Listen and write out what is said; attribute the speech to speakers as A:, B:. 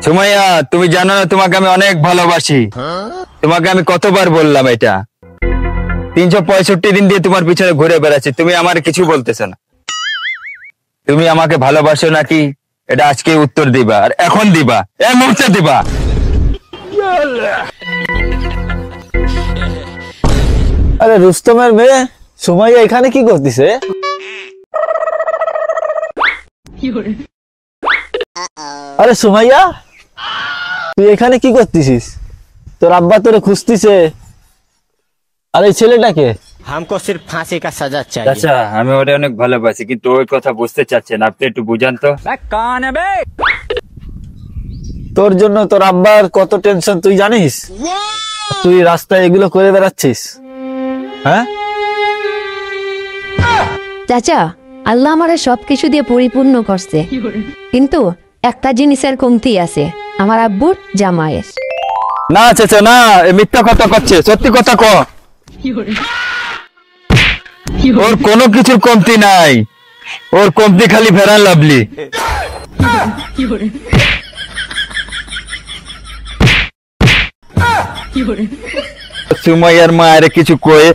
A: সুমাইয়া, তুমি জানো না তোমাকে আমি অনেক ভালোবাসি। তোমাকে আমি কতবার বললাম এটা। 365 দিন দিয়ে তোমার পিছনে ঘুরে বেড়াচ্ছি, তুমি আমার কিছু বলতেছো না। তুমি আমাকে ভালোবাসো নাকি এটা আজকে উত্তর দিবা, আর এখন দিবা, এই মুহূর্তে দিবা।
B: আরে রুস্তমের মেয়ে সুমাইয়া এখানে কি করতেছে? আরে সুমাইয়া, তুই এখানে কি করতেছিস? তোর আব্বা তোরে খুঁজতেছে। আর এই ছেলেটাকে?
C: हमको सिर्फ फांसी का सजा चाहिए।
A: আচ্ছা, আমি ওটা অনেক ভালোবাসি, কিন্তু ওই কথা বুঝতে চাচ্ছেন, আপনি একটু বুঝান তো।
B: তোর জন্য তোর আব্বার কত টেনশন তুই জানিস? তুই রাস্তায় এগুলো করে বেড়াচ্ছিস, হ্যাঁ?
D: চাচা, আল্লাহ আমারে সবকিছু দিয়ে পরিপূর্ণ করছে, কিন্তু একটা জিনিসের কমতি আছে, আমার আব্বুর জামাইয়ের।
A: না চাচা না, এ মিথ্যা কথা করছে, সত্যি কথা ক। ওর কোনো কিছুর কমতি নাই, ওর কমতি খালি ফেরান লাভলি। সুমাইয়ার মা আরে কিছু কয়ে